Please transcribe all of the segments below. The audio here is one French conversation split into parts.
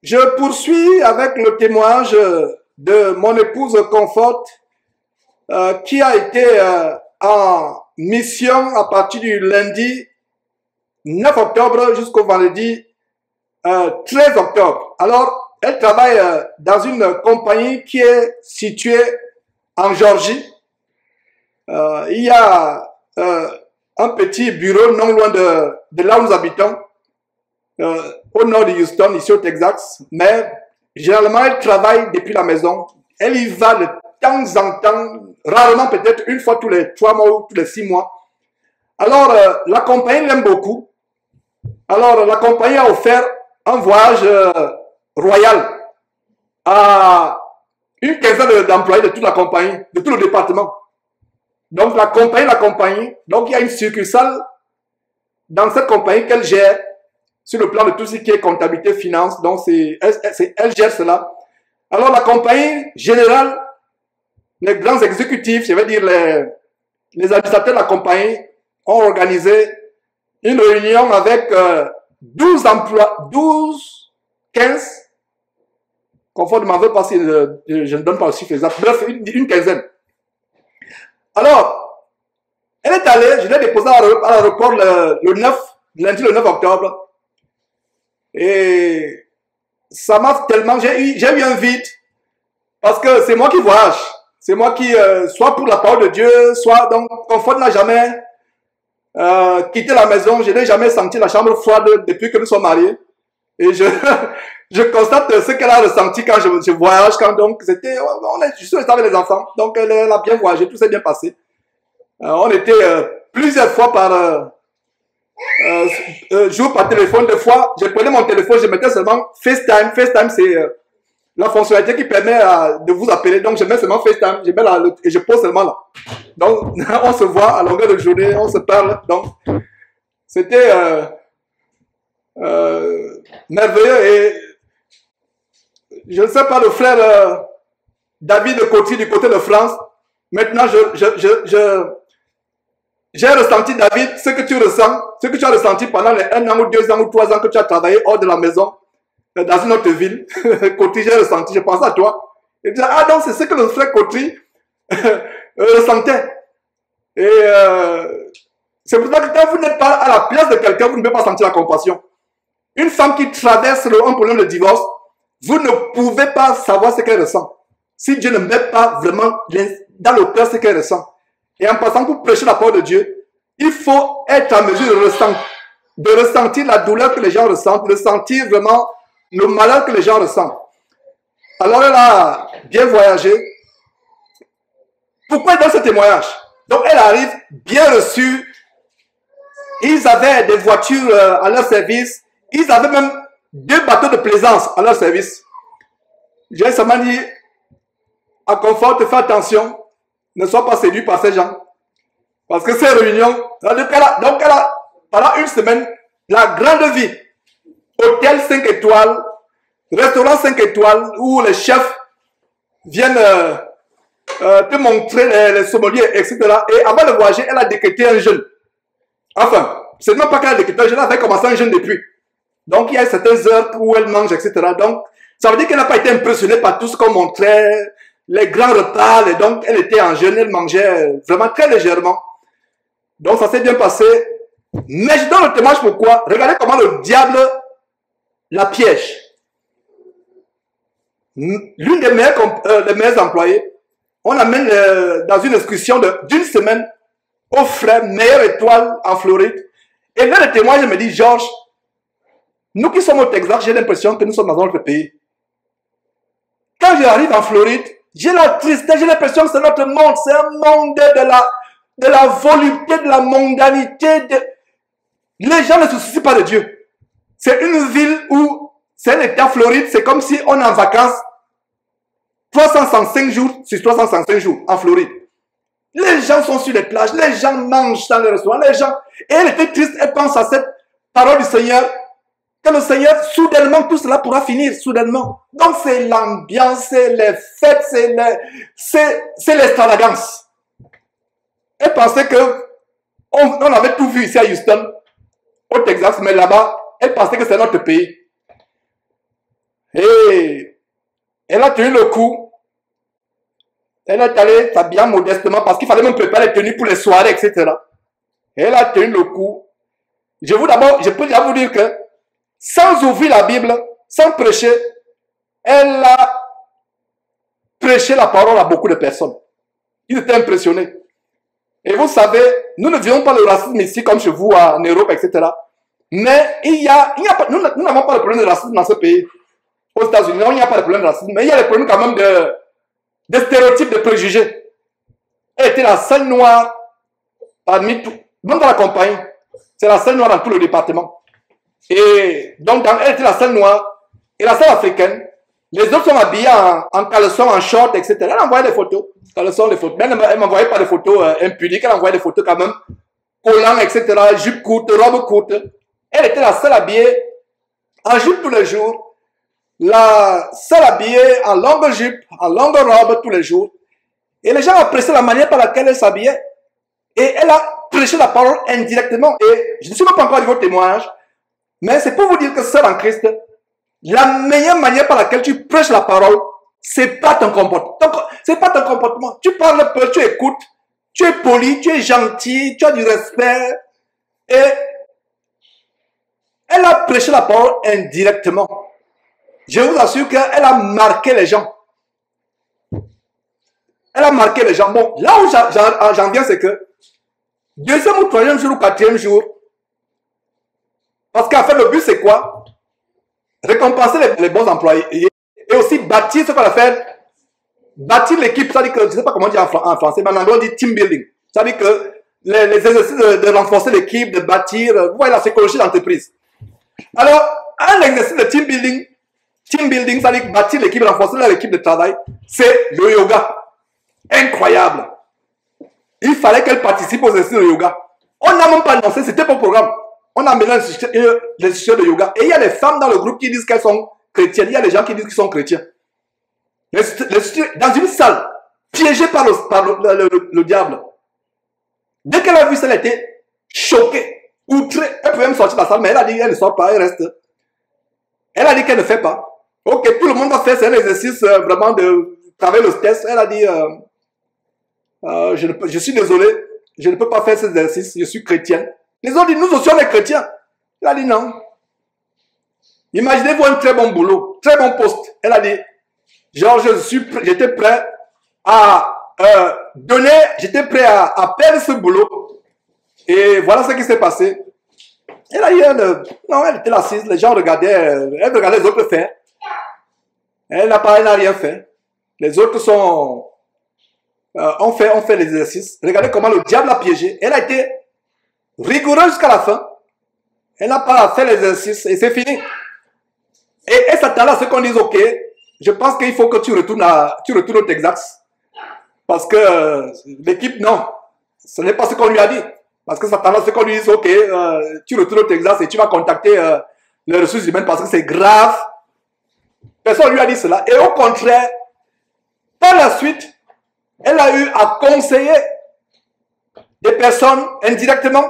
Je poursuis avec le témoignage de mon épouse Comfort qui a été en mission à partir du lundi 9 octobre jusqu'au vendredi 13 octobre. Alors, elle travaille dans une compagnie qui est située en Géorgie. Il y a un petit bureau non loin de là où nous habitons, au nord de Houston, ici au Texas, mais généralement elle travaille depuis la maison. Elle y va de temps en temps, rarement peut-être une fois tous les 3 mois ou tous les 6 mois. Alors la compagnie l'aime beaucoup. Alors la compagnie a offert un voyage royal à une quinzaine d'employés de toute la compagnie, de tout le département. Donc la compagnie, donc il y a une succursale dans cette compagnie qu'elle gère sur le plan de tout ce qui est comptabilité, finance, donc elle gère cela. Alors la compagnie générale, les grands exécutifs, je vais dire les administrateurs de la compagnie, ont organisé une réunion avec 12 emplois, 12, 15, Confort ne m'en veut pas si je ne donne pas le chiffre exact, bref, une quinzaine. Alors, elle est allée, je l'ai déposée à l'aéroport lundi le 9 octobre. Et ça m'a tellement, j'ai eu un vide, parce que c'est moi qui voyage, c'est moi qui, soit pour la parole de Dieu, soit, donc, Confort n'a jamais quitté la maison, je n'ai jamais senti la chambre froide depuis que nous sommes mariés, et je constate ce qu'elle a ressenti quand je voyage, quand donc, c'était, je suis resté avec les enfants, donc elle a bien voyagé, tout s'est bien passé. On était plusieurs fois par jour par téléphone. Des fois, je prenais mon téléphone, je mettais seulement FaceTime. FaceTime, c'est la fonctionnalité qui permet de vous appeler. Donc, je mets seulement FaceTime, je mets et je pose seulement là. Donc, on se voit à longueur de journée, on se parle. Donc, c'était merveilleux. Et je ne sais pas, le frère David Coty du côté de France. Maintenant, j'ai ressenti, David, ce que tu ressens, ce que tu as ressenti pendant les 1 an ou 2 ans ou 3 ans que tu as travaillé hors de la maison, dans une autre ville. Coty, j'ai ressenti, je pensais à toi. Et je disais, ah donc c'est ce que le frère Coty ressentait. Et c'est pour ça que quand vous n'êtes pas à la place de quelqu'un, vous ne pouvez pas sentir la compassion. Une femme qui traverse un problème de divorce, vous ne pouvez pas savoir ce qu'elle ressent. Si Dieu ne met pas vraiment dans le cœur ce qu'elle ressent. Et en passant pour prêcher la parole de Dieu, il faut être en mesure de ressentir la douleur que les gens ressentent, de ressentir vraiment le malheur que les gens ressentent. Alors elle a bien voyagé. Pourquoi dans ce témoignage? Donc elle arrive bien reçue. Ils avaient des voitures à leur service. Ils avaient même 2 bateaux de plaisance à leur service. J'ai seulement dit à Confort, fais attention. Ne sois pas séduit par ces gens. Parce que ces réunions, donc elle a, pendant une semaine, la grande vie. Hôtel 5 étoiles, restaurant 5 étoiles, où les chefs viennent te montrer les sommeliers, etc. Et avant de voyager, elle a décrété un jeûne. Enfin, c'est même pas qu'elle a décrété un jeûne, elle avait commencé un jeûne depuis. Donc, il y a certaines heures où elle mange, etc. Donc, ça veut dire qu'elle n'a pas été impressionnée par tout ce qu'on montrait, les grands repas, et donc elle était en jeûne, elle mangeait vraiment très légèrement. Donc ça s'est bien passé. Mais je donne le témoignage pourquoi. Regardez comment le diable la piège. L'une des meilleures employées, on l'amène dans une excursion d'une semaine au frais, meilleure étoile en Floride. Et là, le témoignage me dit, Georges, nous qui sommes au Texas, j'ai l'impression que nous sommes dans notre pays. Quand j'arrive en Floride, j'ai la tristesse, j'ai l'impression que c'est notre monde, c'est un monde de la volupté, de la mondanité. Les gens ne se soucient pas de Dieu. C'est une ville où, c'est l'État Floride, c'est comme si on est en vacances 365 jours sur 365 jours en Floride. Les gens sont sur les plages, les gens mangent dans les restaurants, les gens... Et elle était triste, elle pense à cette parole du Seigneur, que le Seigneur, soudainement, tout cela pourra finir, soudainement. Donc, c'est l'ambiance, c'est les fêtes, c'est l'extravagance. Elle pensait que on avait tout vu ici à Houston, au Texas, mais là-bas, elle pensait que c'est notre pays. Et Elle a tenu le coup. Elle est allée s'habiller modestement parce qu'il fallait même préparer les tenues pour les soirées, etc. Elle a tenu le coup. Je peux déjà vous dire que sans ouvrir la Bible, sans prêcher, elle a prêché la parole à beaucoup de personnes. Ils étaient impressionnés. Et vous savez, nous ne vivons pas le racisme ici comme chez vous en Europe, etc. Mais nous n'avons pas de problème de racisme dans ce pays. Aux États-Unis, non, il n'y a pas de problème de racisme, mais il y a des problèmes quand même de stéréotypes, de préjugés. Elle était la seule noire parmi tout, même dans la compagnie. C'est la seule noire dans tout le département. Et donc, elle était la seule noire et la seule africaine. Les autres sont habillés en caleçon, en short, etc. Elle envoyait des photos. Caleçon, des photos. Mais elle ne m'envoyait pas des photos impudiques. Elle envoyait des photos quand même. Collants, etc. Jupe courte, robe courte. Elle était la seule habillée en jupe tous les jours. La seule habillée en longue jupe, en longue robe tous les jours. Et les gens appréciaient la manière par laquelle elle s'habillait. Et elle a prêché la parole indirectement. Et je ne suis même pas encore arrivé au témoignage. Mais c'est pour vous dire que seul en Christ, la meilleure manière par laquelle tu prêches la parole, c'est pas ton comportement. C'est pas ton comportement. Tu parles peu, tu écoutes, tu es poli, tu es gentil, tu as du respect. Et elle a prêché la parole indirectement. Je vous assure qu'elle a marqué les gens. Elle a marqué les gens. Bon, là où j'en viens, c'est que deuxième ou troisième jour ou quatrième jour, parce qu'en fait, le but, c'est quoi? Récompenser les bons employés et aussi bâtir ce qu'on appelle bâtir l'équipe. C'est-à-dire que, je ne sais pas comment dire en français, mais en anglais, on dit team building. C'est-à-dire que les exercices de renforcer l'équipe, de bâtir, vous voyez la psychologie d'entreprise. Alors, un exercice de team building, c'est-à-dire bâtir l'équipe, renforcer l'équipe de travail, c'est le yoga. Incroyable. Il fallait qu'elle participe aux exercices de yoga. On n'a même pas annoncé, c'était pas au programme. On a mélangé les institutions de yoga. Et il y a les femmes dans le groupe qui disent qu'elles sont chrétiennes. Il y a les gens qui disent qu'ils sont chrétiens. Dans une salle, piégée par le diable. Dès qu'elle a vu ça, elle était choquée, outrée. Elle pouvait même sortir de la salle, mais elle a dit qu'elle ne sort pas, elle reste. Elle a dit qu'elle ne fait pas. Ok, tout le monde va faire, c'est un exercice vraiment de travailler le stress. Elle a dit, je suis désolé, je ne peux pas faire cet exercice, je suis chrétienne. Les autres disent, nous aussi on est chrétiens. Elle a dit non. Imaginez-vous un très bon boulot, très bon poste. Elle a dit, genre j'étais prêt à j'étais prêt à perdre ce boulot. Et voilà ce qui s'est passé. Elle a dit, non, elle était assise, les gens regardaient, elle regardait les autres faire. Elle n'a rien fait. Les autres ont fait l'exercice. Regardez comment le diable a piégé. Elle a été rigoureuse jusqu'à la fin. Elle n'a pas fait l'exercice et c'est fini. Et elle s'attendait à ce qu'on dise, ok, je pense qu'il faut que tu retournes au Texas. Parce que l'équipe, non. Ce n'est pas ce qu'on lui a dit. Parce que s'attendait à ce qu'on lui dise, ok, tu retournes au Texas et tu vas contacter les ressources humaines parce que c'est grave. Personne ne lui a dit cela. Et au contraire, par la suite, elle a eu à conseiller des personnes indirectement,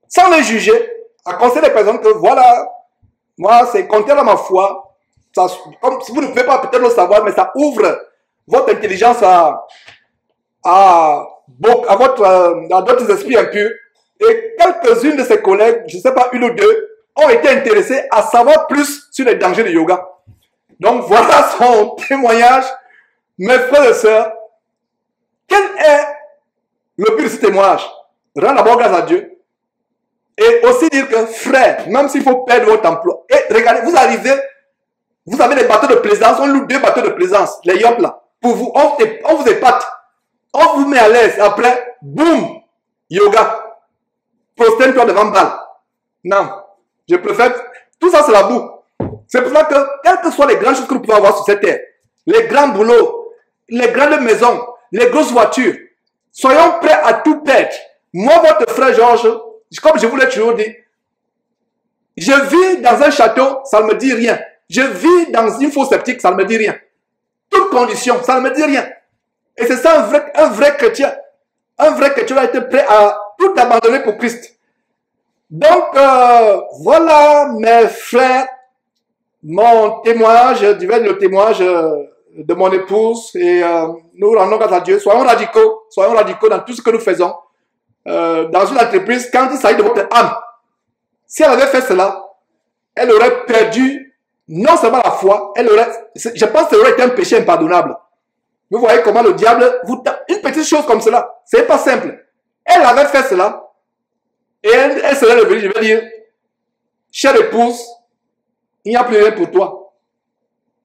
sans les juger, à conseiller des personnes que voilà, moi c'est contraire à ma foi. Ça, comme, si vous ne pouvez pas peut-être le savoir, mais ça ouvre votre intelligence à d'autres esprits impurs. Et quelques-unes de ses collègues, je ne sais pas, une ou deux, ont été intéressés à savoir plus sur les dangers du yoga. Donc voilà son témoignage, mes frères et sœurs. Quel est le but de ce témoignage? Rendre d'abord grâce à Dieu. Et aussi dire que, frère, même s'il faut perdre votre emploi, et regardez, vous arrivez, vous avez des bateaux de plaisance, on loue 2 bateaux de plaisance, les yachts là. Pour vous, on vous épate. On vous met à l'aise. Après, boum, yoga. Prosterne-toi devant balle. Non. Je préfère, tout ça c'est la boue. C'est pour ça que, quelles que soient les grandes choses que nous pouvons avoir sur cette terre, les grands boulots, les grandes maisons, les grosses voitures, soyons prêts à tout perdre. Moi, votre frère Georges, comme je vous l'ai toujours dit, je vis dans un château, ça ne me dit rien. Je vis dans une fosse septique, ça ne me dit rien. Toute condition, ça ne me dit rien. Et c'est ça un vrai chrétien. Un vrai chrétien va être prêt à tout abandonner pour Christ. Donc, voilà, mes frères, mon témoignage, le témoignage de mon épouse et nous rendons grâce à Dieu. Soyons radicaux dans tout ce que nous faisons. Dans une entreprise, quand il s'agit de votre âme, si elle avait fait cela, elle aurait perdu non seulement la foi, je pense que ça aurait été un péché impardonnable. Vous voyez comment le diable, une petite chose comme cela, c'est pas simple. Elle avait fait cela, et elle serait revenue, je vais dire, chère épouse, il n'y a plus rien pour toi.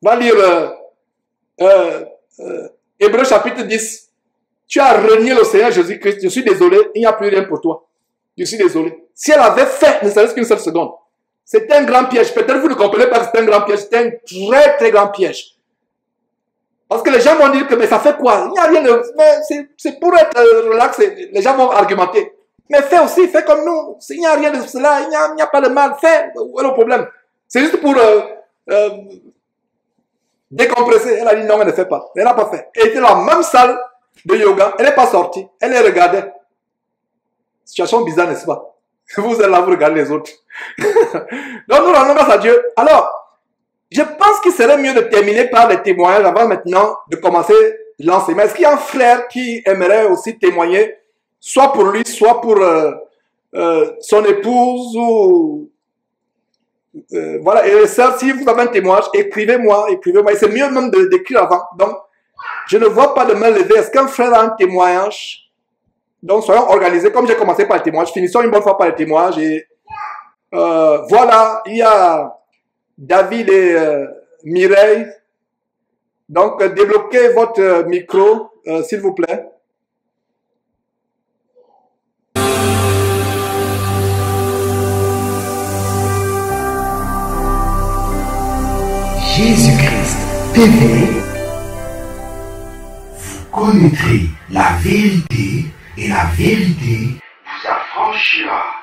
Va lire Hébreux chapitre 10. Tu as renié le Seigneur Jésus-Christ, je suis désolé, il n'y a plus rien pour toi. Je suis désolé. Si elle avait fait ne serait-ce qu'une seule seconde, c'est un grand piège. Peut-être que vous ne comprenez pas que c'est un grand piège, c'est un très très grand piège. Parce que les gens vont dire que mais ça fait quoi? Il n'y a rien de... C'est pour être relax, les gens vont argumenter. Mais fais aussi, fais comme nous. Il n'y a rien de cela, il n'y a pas de mal. Fais, où est le problème? C'est juste pour décompresser. Elle a dit non, elle ne fait pas. Elle n'a pas fait. Elle était dans la même salle de yoga. Elle n'est pas sortie. Elle les regardait. Situation bizarre, n'est-ce pas? Vous êtes là, vous regardez les autres. Donc nous rendons grâce à Dieu. Alors, je pense qu'il serait mieux de terminer par les témoignages avant maintenant de commencer l'enseignement. Est-ce qu'il y a un frère qui aimerait aussi témoigner, soit pour lui, soit pour son épouse ou... voilà, et les sœurs, si vous avez un témoignage, écrivez-moi. Et c'est mieux même d'écrire avant. Donc, je ne vois pas de main levée. Est-ce qu'un frère a un témoignage? Donc, soyons organisés. Comme j'ai commencé par le témoignage, finissons une bonne fois par le témoignage. Et voilà, il y a David et Mireille. Donc, débloquez votre micro, s'il vous plaît. Jésus-Christ TV, vous connaîtrez la vérité et la vérité vous affranchira.